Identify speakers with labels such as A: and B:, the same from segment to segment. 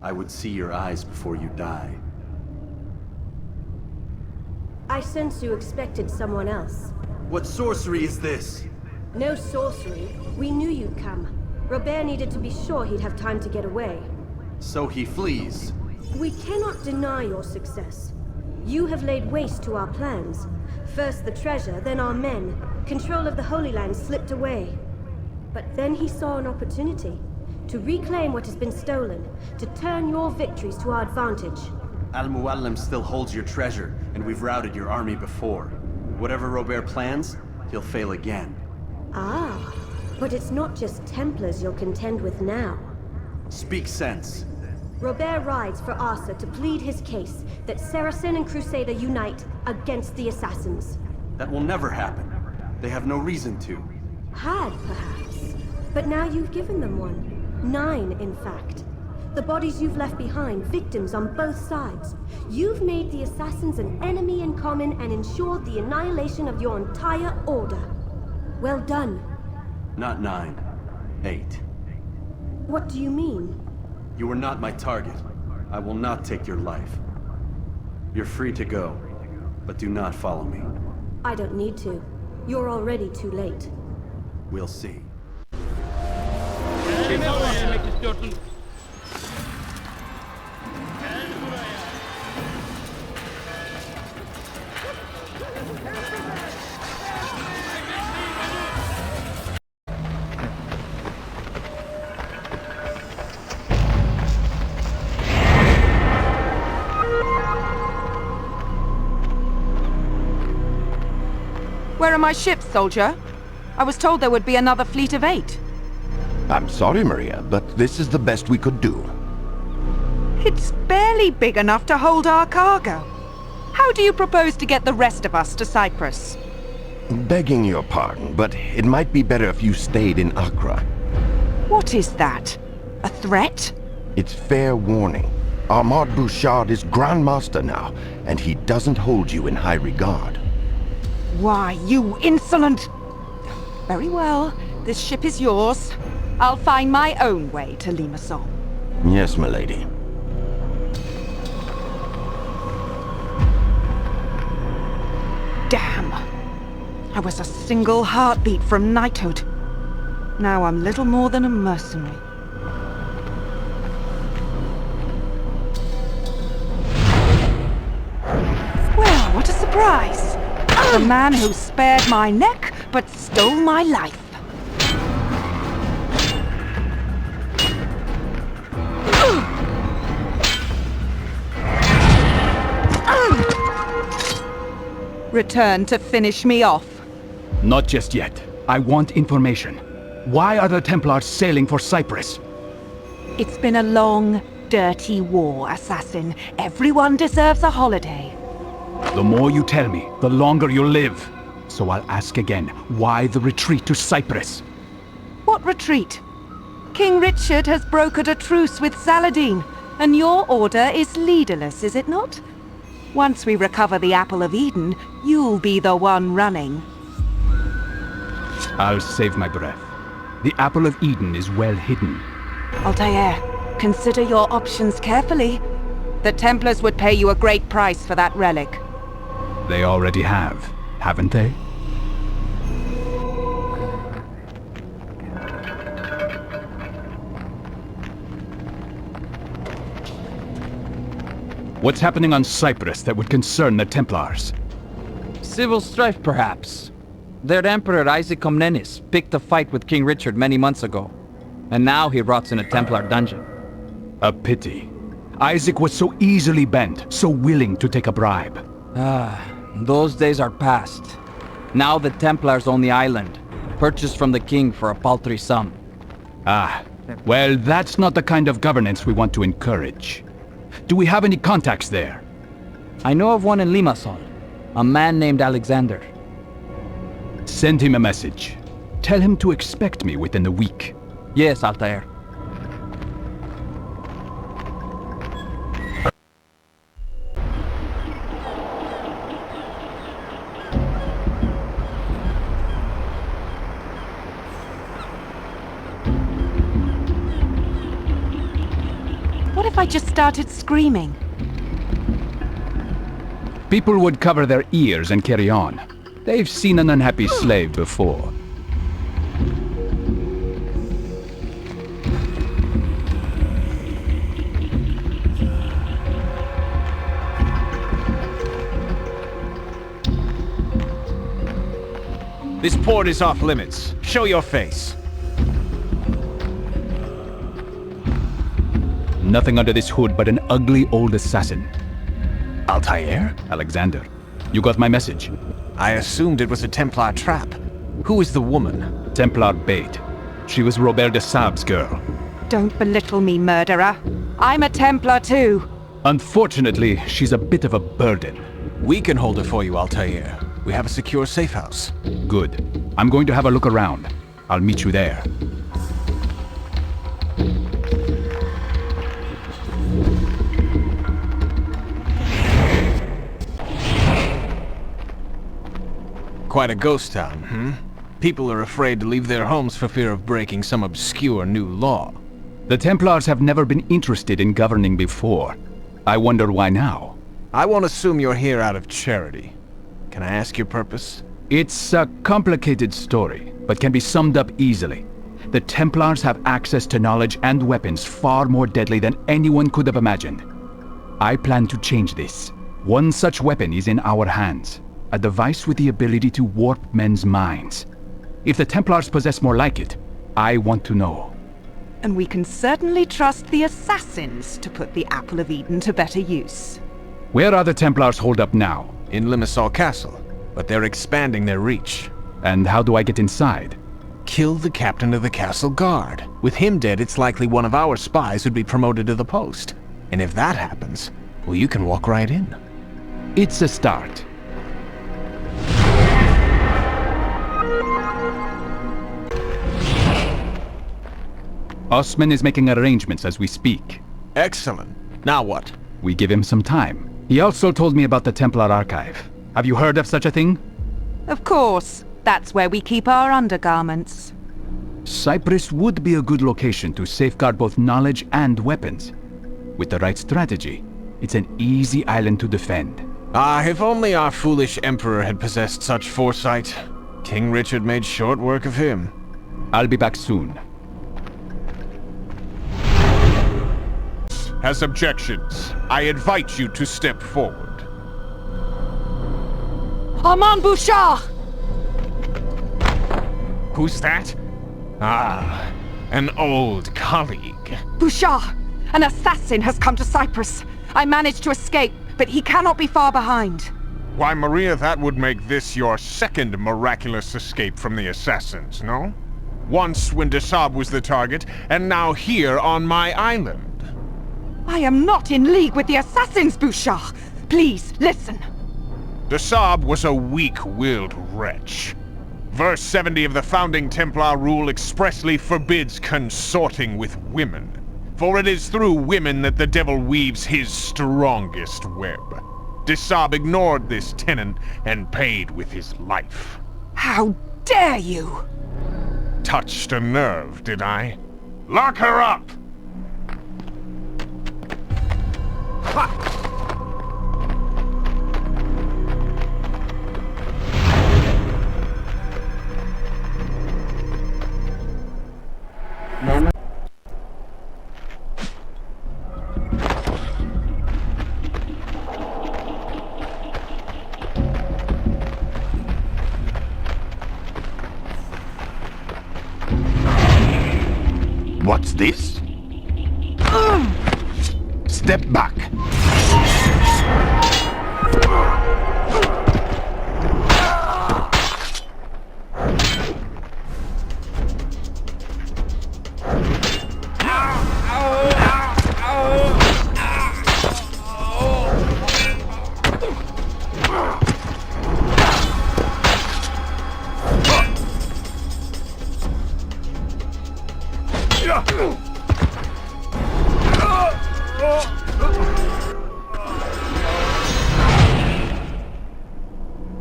A: I would see your eyes before you die.
B: I sense you expected someone else.
A: What sorcery is this?
B: No sorcery. We knew you'd come. Robert needed to be sure he'd have time to get away.
A: So he flees.
B: We cannot deny your success. You have laid waste to our plans. First the treasure, then our men. Control of the Holy Land slipped away. But then he saw an opportunity. To reclaim what has been stolen. To turn your victories to our advantage.
A: Al-Muallim still holds your treasure, and we've routed your army before. Whatever Robert plans, he'll fail again.
B: Ah, but it's not just Templars you'll contend with now.
A: Speak sense.
B: Robert rides for Arsa to plead his case that Saracen and Crusader unite against the Assassins.
A: That will never happen. They have no reason to.
B: Had, perhaps. But now you've given them one. 9, in fact. The bodies you've left behind, victims on both sides. You've made the Assassins an enemy in common and ensured the annihilation of your entire order. Well done.
A: Not 9. 8.
B: What do you mean?
A: You are not my target. I will not take your life. You're free to go, but do not follow me.
B: I don't need to. You're already too late.
A: We'll see.
C: Where are my ships, soldier? I was told there would be another fleet of 8.
D: I'm sorry, Maria, but this is the best we could do.
C: It's barely big enough to hold our cargo. How do you propose to get the rest of us to Cyprus?
D: Begging your pardon, but it might be better if you stayed in Accra.
C: What is that? A threat?
D: It's fair warning. Ahmad Bouchard is Grand Master now, and he doesn't hold you in high regard.
C: Why, you insolent... Very well, this ship is yours. I'll find my own way to Limassol.
D: Yes, milady.
C: Damn. I was a single heartbeat from knighthood. Now I'm little more than a mercenary. Well, what a surprise! The man who spared my neck, but stole my life. Return to finish me off.
E: Not just yet. I want information. Why are the Templars sailing for Cyprus?
C: It's been a long, dirty war, assassin. Everyone deserves a holiday.
E: The more you tell me, the longer you'll live. So I'll ask again, why the retreat to Cyprus?
C: What retreat? King Richard has brokered a truce with Saladin, and your order is leaderless, is it not? Once we recover the Apple of Eden, you'll be the one running.
E: I'll save my breath. The Apple of Eden is well hidden.
C: Altair, consider your options carefully. The Templars would pay you a great price for that relic.
E: They already have, haven't they? What's happening on Cyprus that would concern the Templars?
F: Civil strife, perhaps. Their Emperor Isaac Comnenus picked a fight with King Richard many months ago, and now he rots in a Templar dungeon.
E: A pity. Isaac was so easily bent, so willing to take a bribe.
F: Those days are past. Now the Templars own the island, purchased from the king for a paltry sum.
E: Well, that's not the kind of governance we want to encourage. Do we have any contacts there?
F: I know of one in Limassol, a man named Alexander.
E: Send him a message. Tell him to expect me within the week.
F: Yes, Altair.
C: What if I just started screaming?
E: People would cover their ears and carry on. They've seen an unhappy slave before.
G: This port is off limits. Show your face.
E: Nothing under this hood but an ugly old assassin.
G: Altair?
E: Alexander, you got my message.
G: I assumed it was a Templar trap. Who is the woman?
E: Templar bait. She was Robert de Sab's girl.
C: Don't belittle me, murderer. I'm a Templar too.
E: Unfortunately, she's a bit of a burden.
G: We can hold her for you, Altair. We have a secure safe house.
E: Good. I'm going to have a look around. I'll meet you there.
G: Quite a ghost town, hmm? People are afraid to leave their homes for fear of breaking some obscure new law.
E: The Templars have never been interested in governing before. I wonder why now.
G: I won't assume you're here out of charity. Can I ask your purpose?
E: It's a complicated story, but can be summed up easily. The Templars have access to knowledge and weapons far more deadly than anyone could have imagined. I plan to change this. One such weapon is in our hands. A device with the ability to warp men's minds. If the Templars possess more like it, I want to know.
C: And we can certainly trust the assassins to put the Apple of Eden to better use.
E: Where are the Templars holed up now?
G: In Limassol Castle, but they're expanding their reach.
E: And how do I get inside?
G: Kill the captain of the castle guard. With him dead, it's likely one of our spies would be promoted to the post. And if that happens, well, you can walk right in.
E: It's a start. Osman is making arrangements as we speak.
G: Excellent. Now what?
E: We give him some time. He also told me about the Templar Archive. Have you heard of such a thing?
C: Of course. That's where we keep our undergarments.
E: Cyprus would be a good location to safeguard both knowledge and weapons. With the right strategy, it's an easy island to defend.
G: Ah, if only our foolish emperor had possessed such foresight. King Richard made short work of him.
E: I'll be back soon.
H: Has objections. I invite you to step forward.
C: Armand Bouchard!
H: Who's that? Ah, an old colleague.
C: Bouchard! An assassin has come to Cyprus. I managed to escape, but he cannot be far behind.
H: Why, Maria, that would make this your second miraculous escape from the assassins, no? Once when Desab was the target, and now here on my island.
C: I am not in league with the assassins, Bouchard. Please, listen.
H: Desab was a weak-willed wretch. Verse 70 of the founding Templar rule expressly forbids consorting with women. For it is through women that the devil weaves his strongest web. Desab ignored this tenet and paid with his life.
C: How dare you!
H: Touched a nerve, did I? Lock her up!
D: What's this? Step back.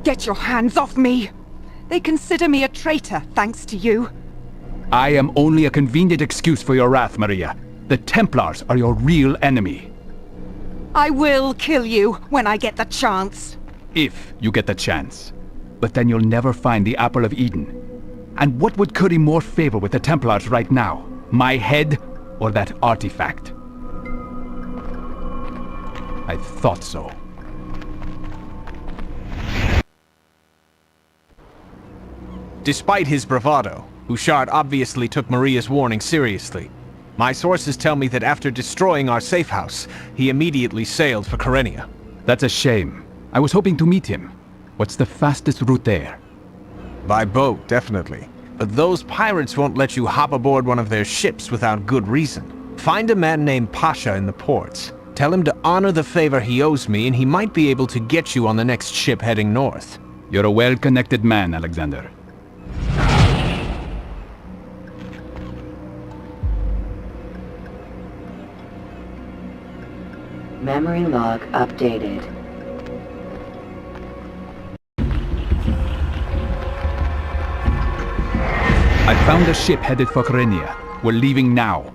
C: Get your hands off me! They consider me a traitor, thanks to you.
E: I am only a convenient excuse for your wrath, Maria. The Templars are your real enemy.
C: I will kill you when I get the chance.
E: If you get the chance. But then you'll never find the Apple of Eden. And what would curry more favor with the Templars right now? My head or that artifact? I thought so.
G: Despite his bravado, Bouchard obviously took Maria's warning seriously. My sources tell me that after destroying our safe house, he immediately sailed for Kyrenia.
E: That's a shame. I was hoping to meet him. What's the fastest route there?
G: By boat, definitely. But those pirates won't let you hop aboard one of their ships without good reason. Find a man named Pasha in the ports. Tell him to honor the favor he owes me, and he might be able to get you on the next ship heading north.
E: You're a well-connected man, Alexander.
I: Memory log updated.
E: I found a ship headed for Kyrenia. We're leaving now.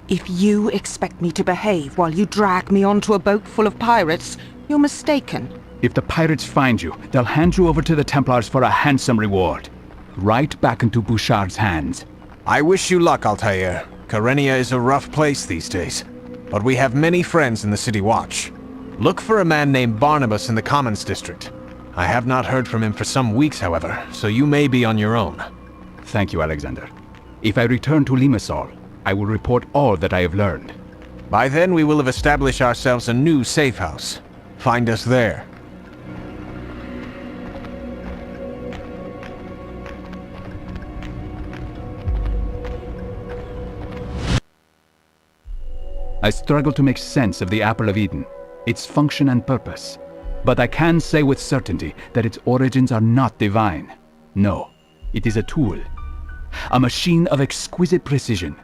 C: If you expect me to behave while you drag me onto a boat full of pirates, you're mistaken.
E: If the pirates find you, they'll hand you over to the Templars for a handsome reward. Right back into Bouchard's hands.
G: I wish you luck, Altair. Kyrenia is a rough place these days. But we have many friends in the City Watch. Look for a man named Barnabas in the Commons District. I have not heard from him for some weeks, however, so you may be on your own.
E: Thank you, Alexander. If I return to Limassol, I will report all that I have learned.
G: By then, we will have established ourselves a new safe house. Find us there.
E: I struggle to make sense of the Apple of Eden, its function and purpose. But I can say with certainty that its origins are not divine. No, it is a tool. A machine of exquisite precision.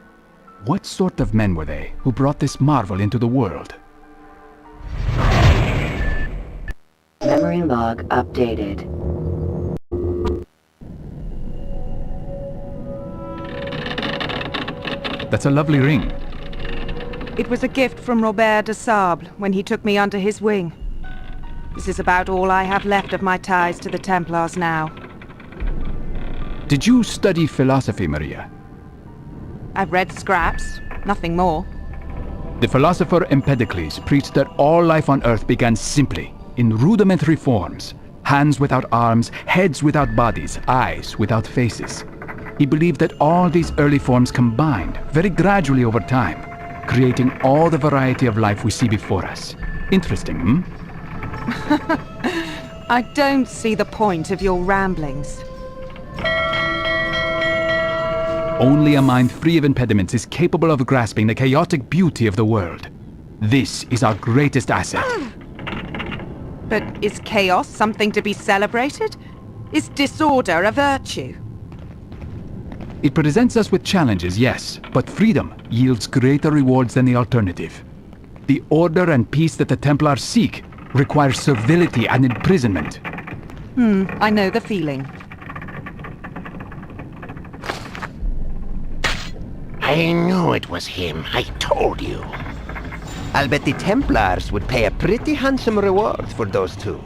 E: What sort of men were they who brought this marvel into the world?
I: Memory log updated.
E: That's a lovely ring.
C: It was a gift from Robert de Sable when he took me under his wing. This is about all I have left of my ties to the Templars now.
E: Did you study philosophy, Maria?
C: I've read scraps, nothing more.
E: The philosopher Empedocles preached that all life on Earth began simply, in rudimentary forms. Hands without arms, heads without bodies, eyes without faces. He believed that all these early forms combined, very gradually over time, creating all the variety of life we see before us. Interesting, hmm?
C: I don't see the point of your ramblings.
E: Only a mind free of impediments is capable of grasping the chaotic beauty of the world. This is our greatest asset.
C: But is chaos something to be celebrated? Is disorder a virtue?
E: It presents us with challenges, yes, but freedom yields greater rewards than the alternative. The order and peace that the Templars seek require servility and imprisonment.
C: I know the feeling.
D: I knew it was him. I told you.
J: I'll bet the Templars would pay a pretty handsome reward for those two.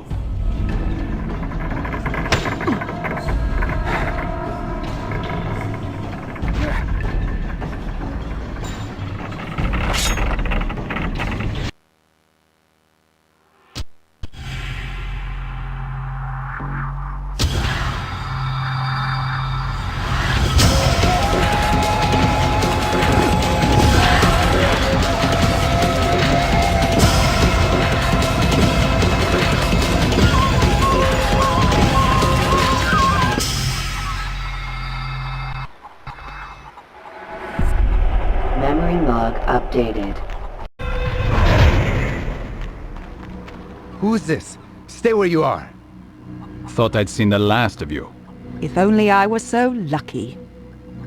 I: Memory log updated.
J: Who's this? Stay where you are.
E: Thought I'd seen the last of you.
C: If only I were so lucky.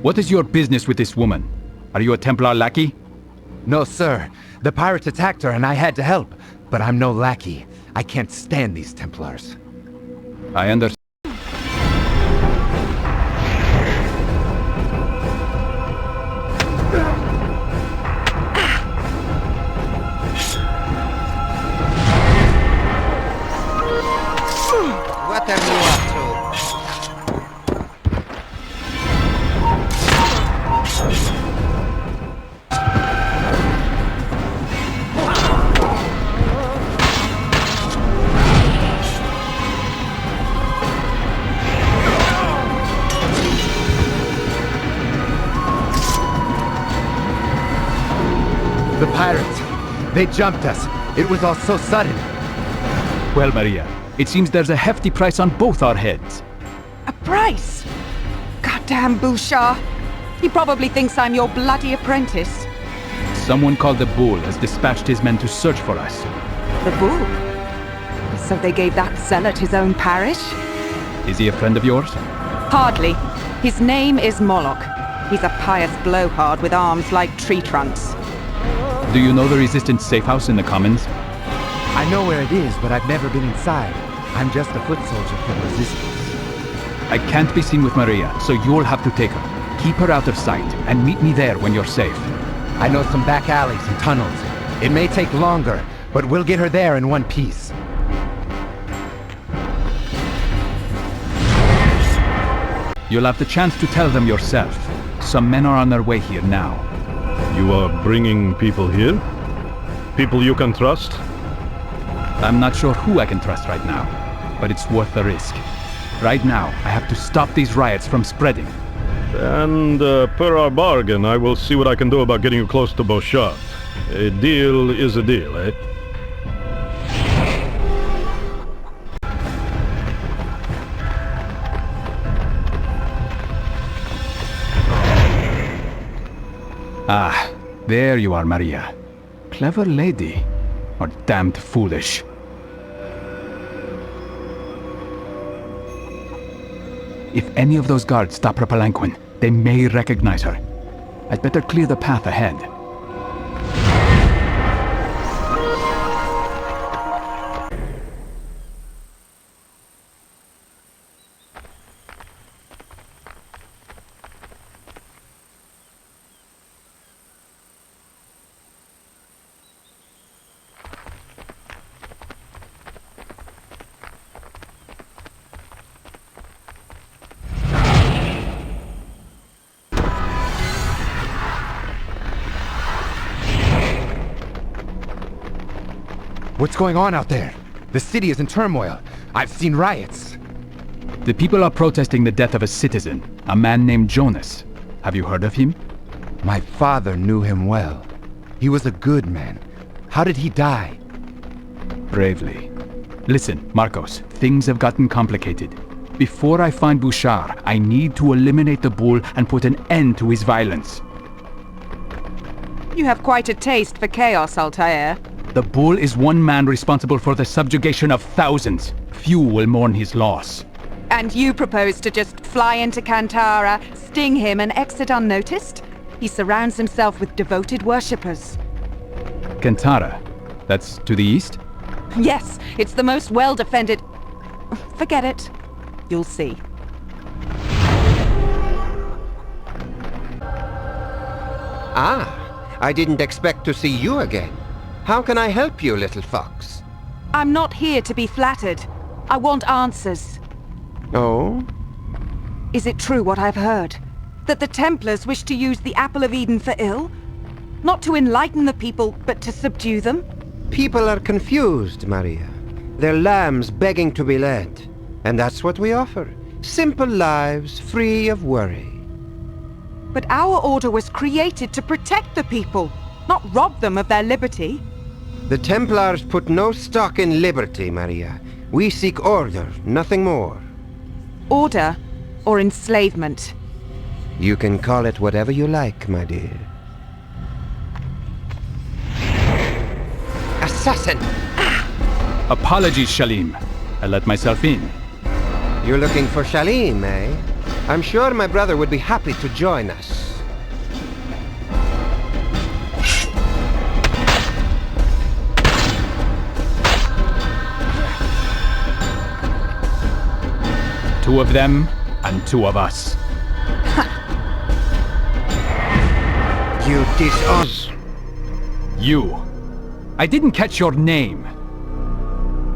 E: What is your business with this woman? Are you a Templar lackey?
J: No, sir. The pirates attacked her and I had to help. But I'm no lackey. I can't stand these Templars.
E: I understand.
J: The pirates. They jumped us. It was all so sudden.
E: Well, Maria, it seems there's a hefty price on both our heads.
C: A price? Goddamn Bouchard. He probably thinks I'm your bloody apprentice.
E: Someone called the Bull has dispatched his men to search for us.
C: The Bull? So they gave that zealot his own parish?
E: Is he a friend of yours?
C: Hardly. His name is Moloch. He's a pious blowhard with arms like tree trunks.
E: Do you know the Resistance safe house in the Commons?
J: I know where it is, but I've never been inside. I'm just a foot soldier for the Resistance.
E: I can't be seen with Maria, so you'll have to take her. Keep her out of sight, and meet me there when you're safe.
J: I know some back alleys and tunnels. It may take longer, but we'll get her there in one piece.
E: You'll have the chance to tell them yourself. Some men are on their way here now.
K: You are bringing people here? People you can trust?
E: I'm not sure who I can trust right now, but it's worth the risk. Right now, I have to stop these riots from spreading.
K: And per our bargain, I will see what I can do about getting you close to Beauchard. A deal is a deal, eh?
E: Ah, there you are, Maria. Clever lady, or damned foolish. If any of those guards stop her palanquin, they may recognize her. I'd better clear the path ahead.
J: What's going on out there? The city is in turmoil. I've seen riots.
E: The people are protesting the death of a citizen, a man named Jonas. Have you heard of him?
J: My father knew him well. He was a good man. How did he die?
E: Bravely. Listen, Marcos, things have gotten complicated. Before I find Bouchard, I need to eliminate the Bull and put an end to his violence.
C: You have quite a taste for chaos, Altair.
E: The Bull is one man responsible for the subjugation of thousands. Few will mourn his loss.
C: And you propose to just fly into Kantara, sting him, and exit unnoticed? He surrounds himself with devoted worshippers.
E: Kantara? That's to the east?
C: Yes, it's the most well-defended... Forget it. You'll see.
L: Ah, I didn't expect to see you again. How can I help you, little fox?
C: I'm not here to be flattered. I want answers.
L: Oh?
C: Is it true what I've heard? That the Templars wish to use the Apple of Eden for ill? Not to enlighten the people, but to subdue them?
L: People are confused, Maria. They're lambs begging to be led. And that's what we offer. Simple lives, free of worry.
C: But our order was created to protect the people, not rob them of their liberty.
L: The Templars put no stock in liberty, Maria. We seek order, nothing more.
C: Order or enslavement?
L: You can call it whatever you like, my dear. Assassin!
E: Apologies, Shalim. I let myself in.
L: You're looking for Shalim, eh? I'm sure my brother would be happy to join us.
E: Two of them, and two of us.
L: You dishonor...
E: You. I didn't catch your name.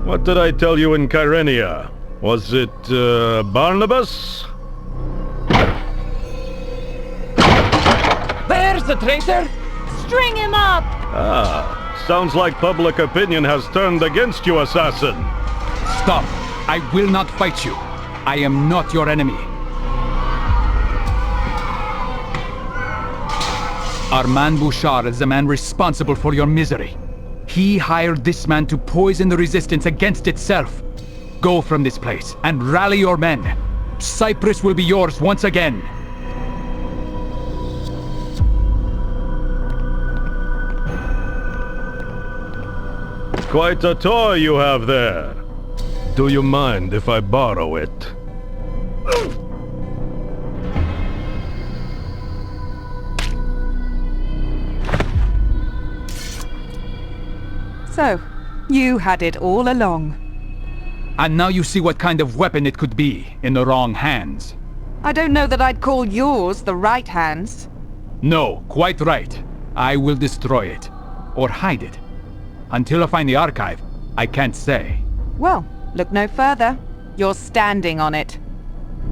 K: What did I tell you in Kyrenia? Was it, Barnabas?
F: There's the traitor!
C: String him up!
K: Ah, sounds like public opinion has turned against you, assassin.
E: Stop. I will not fight you. I am not your enemy. Armand Bouchard is the man responsible for your misery. He hired this man to poison the resistance against itself. Go from this place and rally your men. Cyprus will be yours once again.
K: Quite a toy you have there. Do you mind if I borrow it?
C: So, you had it all along.
E: And now you see what kind of weapon it could be in the wrong hands.
C: I don't know that I'd call yours the right hands.
E: No, quite right. I will destroy it. Or hide it. Until I find the archive, I can't say.
C: Well, look no further. You're standing on it.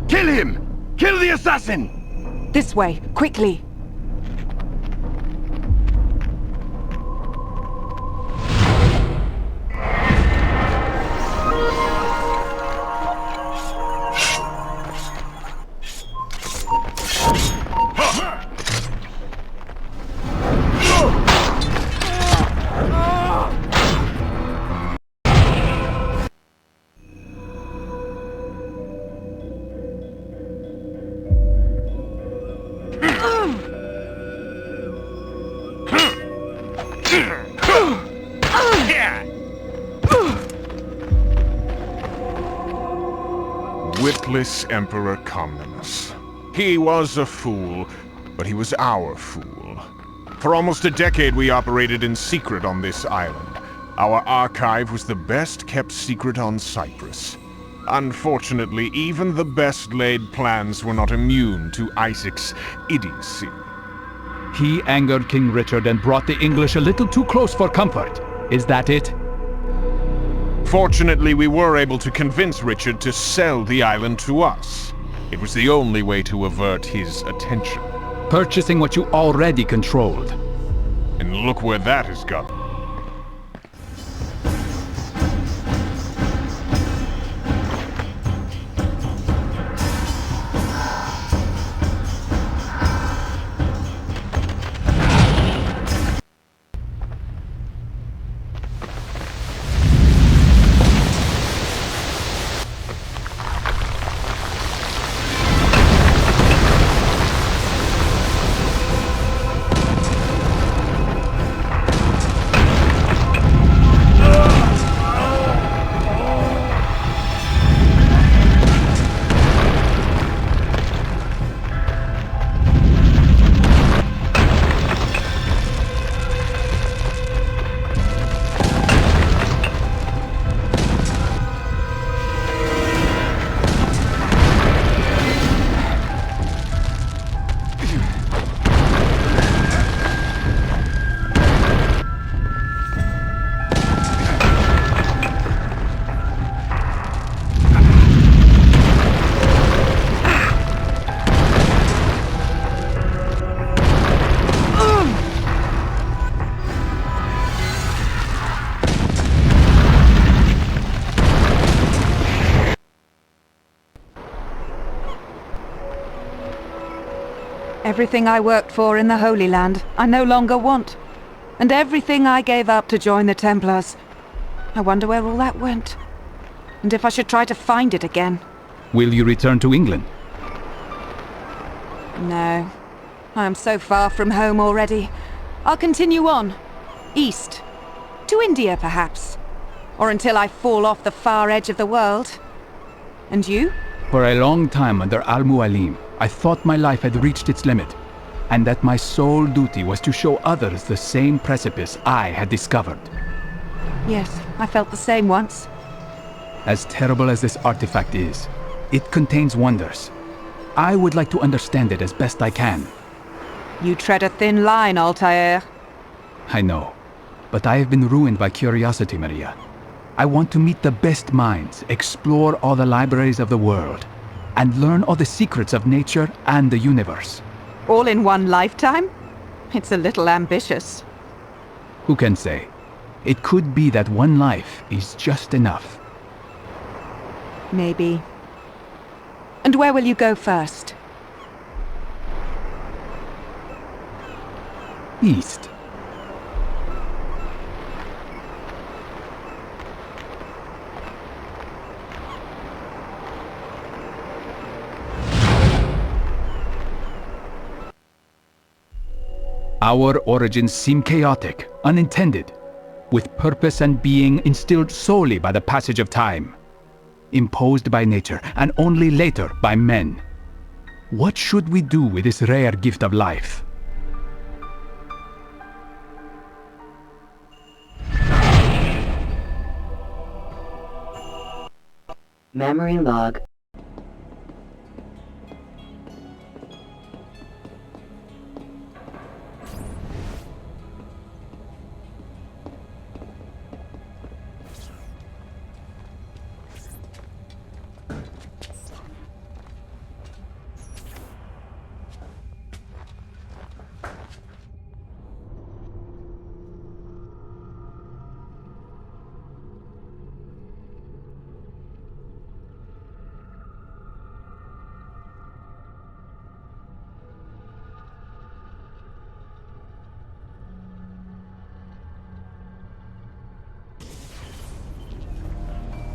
D: Kill him! Kill the assassin!
C: This way, quickly.
H: Witless Emperor Comnenus. He was a fool, but he was our fool. For almost a decade we operated in secret on this island. Our archive was the best kept secret on Cyprus. Unfortunately, even the best laid plans were not immune to Isaac's idiocy.
E: He angered King Richard and brought the English a little too close for comfort. Is that it?
H: Fortunately, we were able to convince Richard to sell the island to us. It was the only way to avert his attention.
E: Purchasing what you already controlled.
H: And look where that has got.
C: Everything I worked for in the Holy Land, I no longer want. And everything I gave up to join the Templars. I wonder where all that went. And if I should try to find it again.
E: Will you return to England?
C: No. I am so far from home already. I'll continue on. East. To India, perhaps. Or until I fall off the far edge of the world. And you?
E: For a long time under Al-Mualim, I thought my life had reached its limit, and that my sole duty was to show others the same precipice I had discovered.
C: Yes, I felt the same once.
E: As terrible as this artifact is, it contains wonders. I would like to understand it as best I can.
C: You tread a thin line, Altair.
E: I know, but I have been ruined by curiosity, Maria. I want to meet the best minds, explore all the libraries of the world, and learn all the secrets of nature and the universe.
C: All in one lifetime? It's a little ambitious.
E: Who can say? It could be that one life is just enough.
C: Maybe. And where will you go first?
E: East. Our origins seem chaotic, unintended, with purpose and being instilled solely by the passage of time, imposed by nature and only later by men. What should we do with this rare gift of life?
I: Memory log.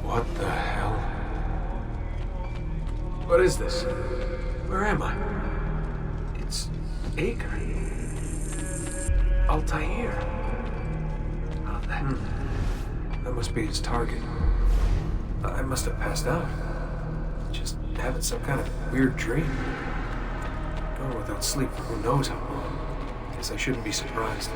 M: What the hell? What is this? Where am I? It's Aker. Altair. Oh, that must be his target. I must have passed out. Just having some kind of weird dream. Going without sleep for who knows how long. Guess I shouldn't be surprised.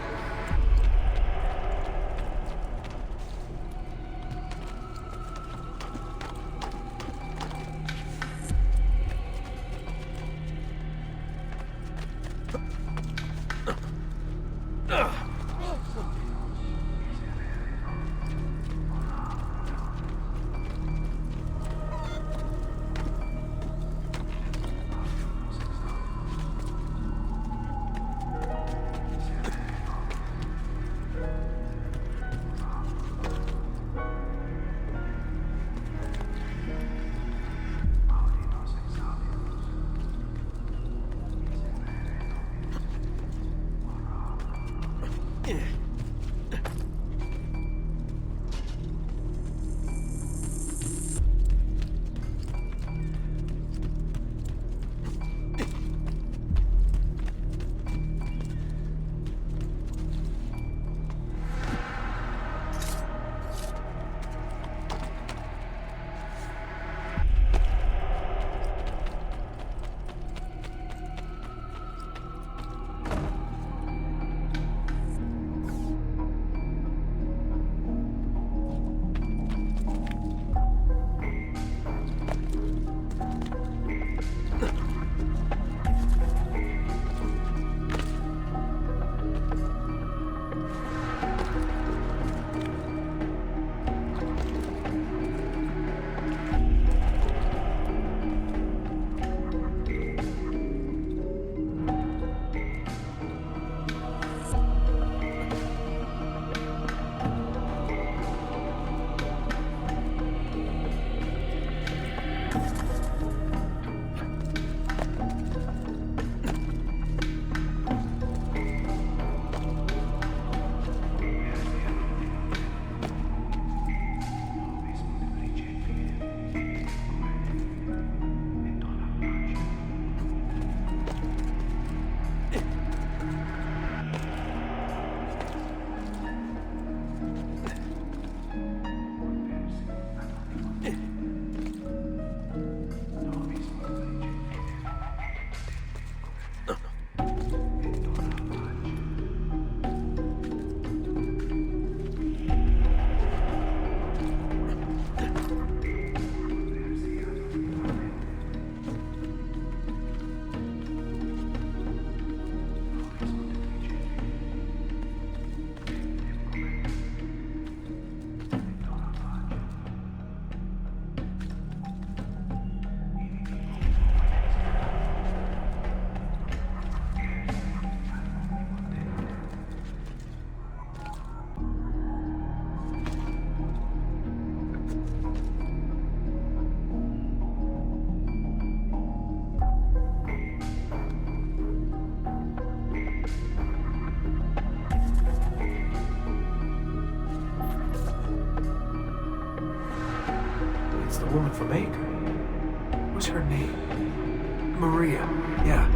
M: the woman from Acre. What's her name? Maria. Yeah.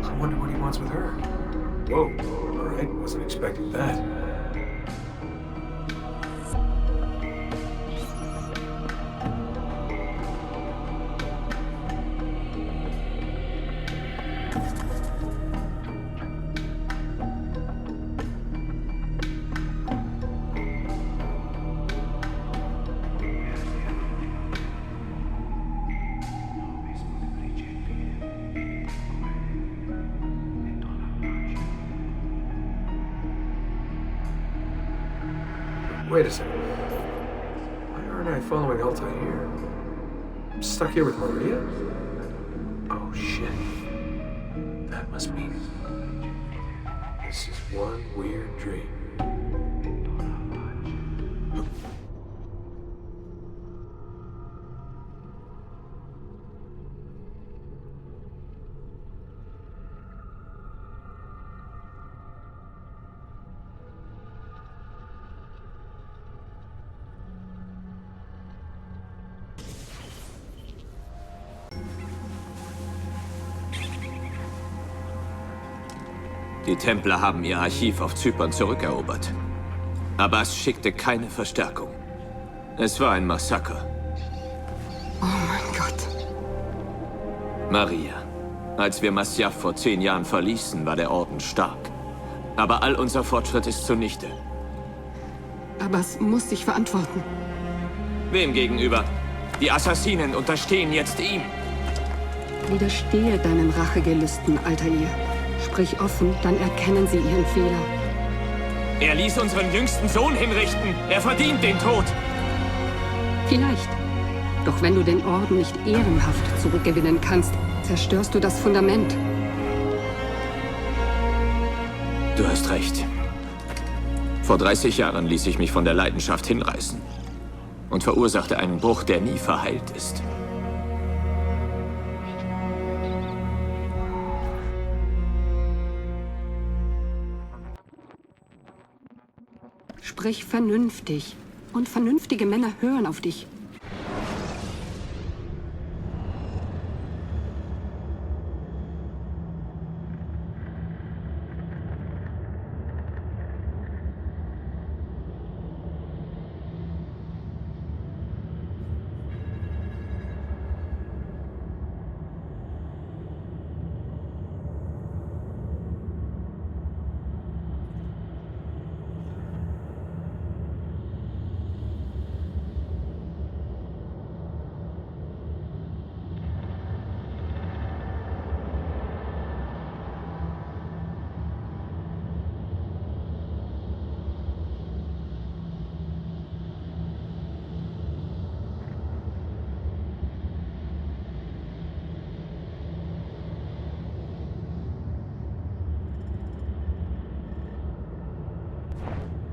M: I wonder what he wants with her. Whoa. Alright, wasn't expecting that. Wait a second. Why aren't I following Altair? I'm stuck here with Maria? Oh shit. That must mean this is one weird dream.
N: Die Templer haben ihr Archiv auf Zypern zurückerobert. Abbas schickte keine Verstärkung. Es war ein Massaker.
O: Oh mein Gott.
N: Maria, als wir Masyaf vor 10 Jahren verließen, war der Orden stark. Aber all unser Fortschritt ist zunichte.
O: Abbas muss sich verantworten.
N: Wem gegenüber? Die Assassinen unterstehen jetzt ihm.
O: Widerstehe deinen Rachegelüsten, Altair. Sprich offen, dann erkennen sie ihren Fehler.
N: Er ließ unseren jüngsten Sohn hinrichten. Er verdient den Tod.
O: Vielleicht. Doch wenn du den Orden nicht ehrenhaft zurückgewinnen kannst, zerstörst du das Fundament.
N: Du hast recht. Vor 30 Jahren ließ ich mich von der Leidenschaft hinreißen und verursachte einen Bruch, der nie verheilt ist.
O: Sprich vernünftig. Und vernünftige Männer hören auf dich.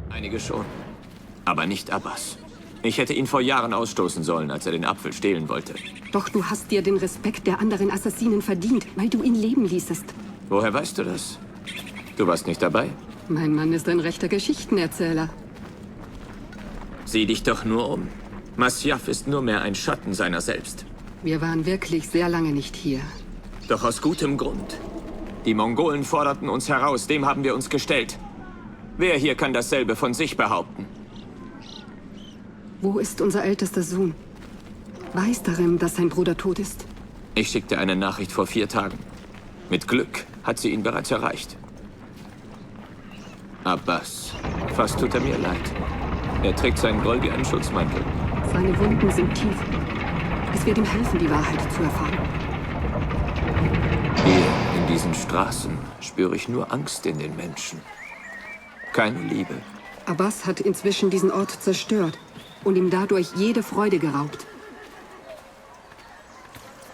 N: Einige schon. Aber nicht Abbas. Ich hätte ihn vor Jahren ausstoßen sollen, als er den Apfel stehlen wollte.
O: Doch du hast dir den Respekt der anderen Assassinen verdient, weil du ihn leben ließest.
N: Woher weißt du das? Du warst nicht dabei?
O: Mein Mann ist ein rechter Geschichtenerzähler.
N: Sieh dich doch nur um. Masyaf ist nur mehr ein Schatten seiner selbst.
O: Wir waren wirklich sehr lange nicht hier.
N: Doch aus gutem Grund. Die Mongolen forderten uns heraus, dem haben wir uns gestellt. Wer hier kann dasselbe von sich behaupten?
O: Wo ist unser ältester Sohn? Weiß Darim, dass sein Bruder tot ist?
N: Ich schickte eine Nachricht vor 4 Tagen. Mit Glück hat sie ihn bereits erreicht. Abbas, fast tut er mir leid. Er trägt seinen Groll wie einen Schutzmantel.
O: Seine Wunden sind tief. Es wird ihm helfen, die Wahrheit zu erfahren.
N: Hier, in diesen Straßen, spüre ich nur Angst in den Menschen. Keine Liebe.
O: Abbas hat inzwischen diesen Ort zerstört und ihm dadurch jede Freude geraubt.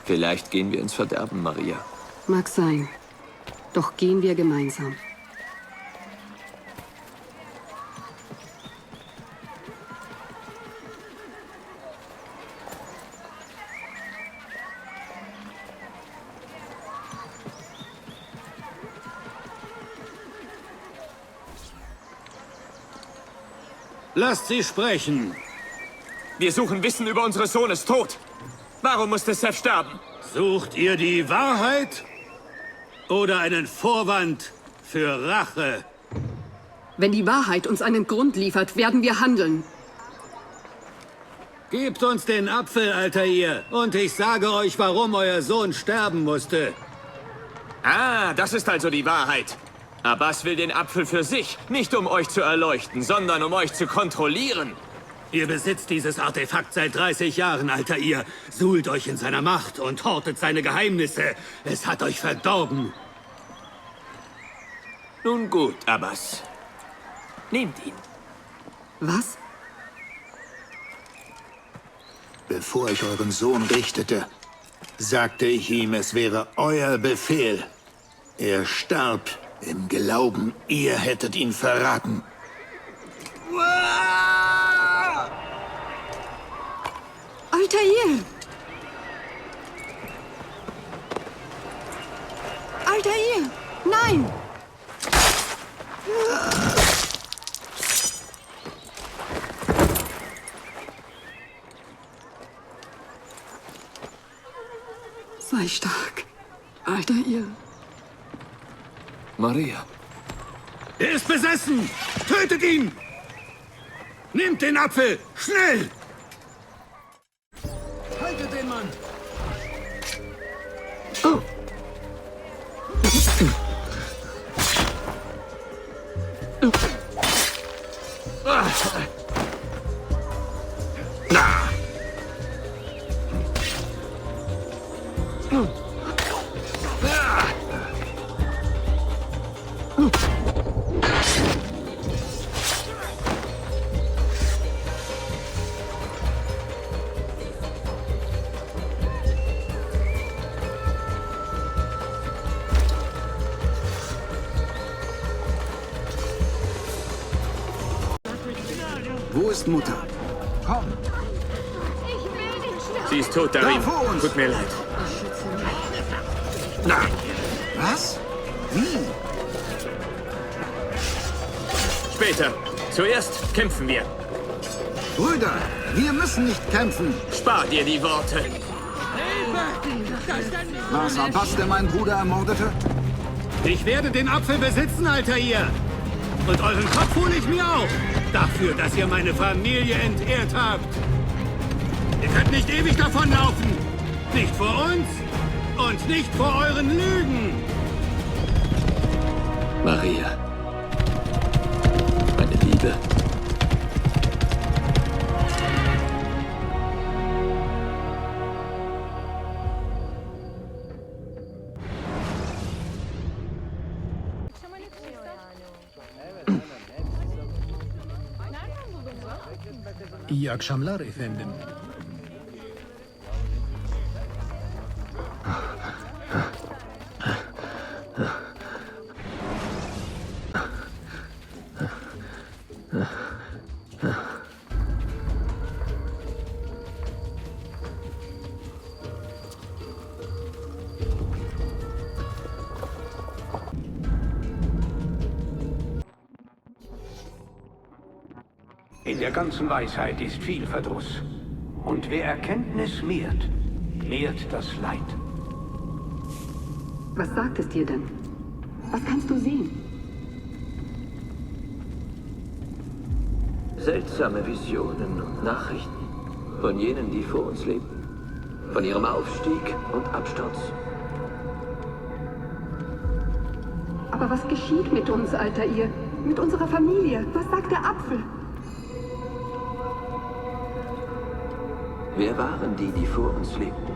N: Vielleicht gehen wir ins Verderben, Maria.
O: Mag sein. Doch gehen wir gemeinsam.
P: Lasst sie sprechen.
N: Wir suchen Wissen über unsere Sohnes Tod. Warum musste Seth sterben?
P: Sucht ihr die Wahrheit oder einen Vorwand für Rache?
O: Wenn die Wahrheit uns einen Grund liefert, werden wir handeln.
P: Gebt uns den Apfel, Altair, und ich sage euch, warum euer Sohn sterben musste.
N: Ah, das ist also die Wahrheit. Abbas will den Apfel für sich, nicht um euch zu erleuchten, sondern um euch zu kontrollieren.
P: Ihr besitzt dieses Artefakt seit 30 Jahren, Altair. Suhlt euch in seiner Macht und hortet seine Geheimnisse. Es hat euch verdorben.
N: Nun gut, Abbas. Nehmt ihn.
O: Was?
Q: Bevor ich euren Sohn richtete, sagte ich ihm, es wäre euer Befehl. Er starb im Glauben, ihr hättet ihn verraten.
O: Altair! Altair! Nein! Sei stark, Altair.
N: Maria.
P: Er ist besessen! Tötet ihn! Nehmt den Apfel! Schnell! Haltet den Mann!
O: Oh.
Q: Wo ist Mutter? Komm!
N: Sie ist tot darin. Tut mir leid.
Q: Na! Was? Wie?
N: Später. Zuerst kämpfen wir.
Q: Brüder, wir müssen nicht kämpfen.
N: Spar dir die Worte.
Q: War es Abbas, der meinen Bruder ermordete?
P: Ich werde den Apfel besitzen, Altair. Und euren Kopf hole ich mir auch. Dafür, dass ihr meine Familie entehrt habt. Ihr könnt nicht ewig davonlaufen. Nicht vor uns und nicht vor euren Lügen.
N: Maria. Meine Liebe.
R: İyi akşamlar efendim.
S: In der ganzen Weisheit ist viel Verdruss. Und wer Erkenntnis mehrt, mehrt das Leid.
O: Was sagt es dir denn? Was kannst du sehen?
N: Seltsame Visionen und Nachrichten von jenen, die vor uns lebten. Von ihrem Aufstieg und Absturz.
O: Aber was geschieht mit uns, Altair? Mit unserer Familie? Was sagt der Apfel?
N: Wer waren die, die vor uns lebten?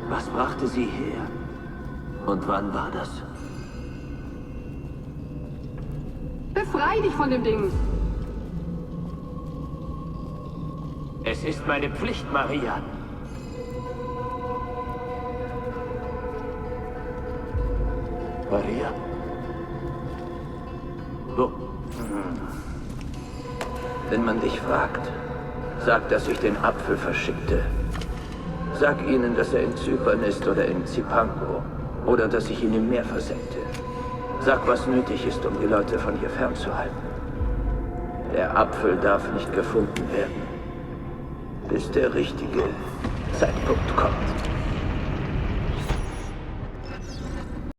N: Was brachte sie her? Und wann war das?
O: Befrei dich von dem Ding!
N: Es ist meine Pflicht, Maria. Maria? Wo? Wenn man dich fragt, sag, dass ich den Apfel verschickte. Sag ihnen, dass er in Zypern ist oder in Zipango. Oder dass ich ihn im Meer versenkte. Sag, was nötig ist, um die Leute von hier fernzuhalten. Der Apfel darf nicht gefunden werden. bis der richtige Zeitpunkt kommt.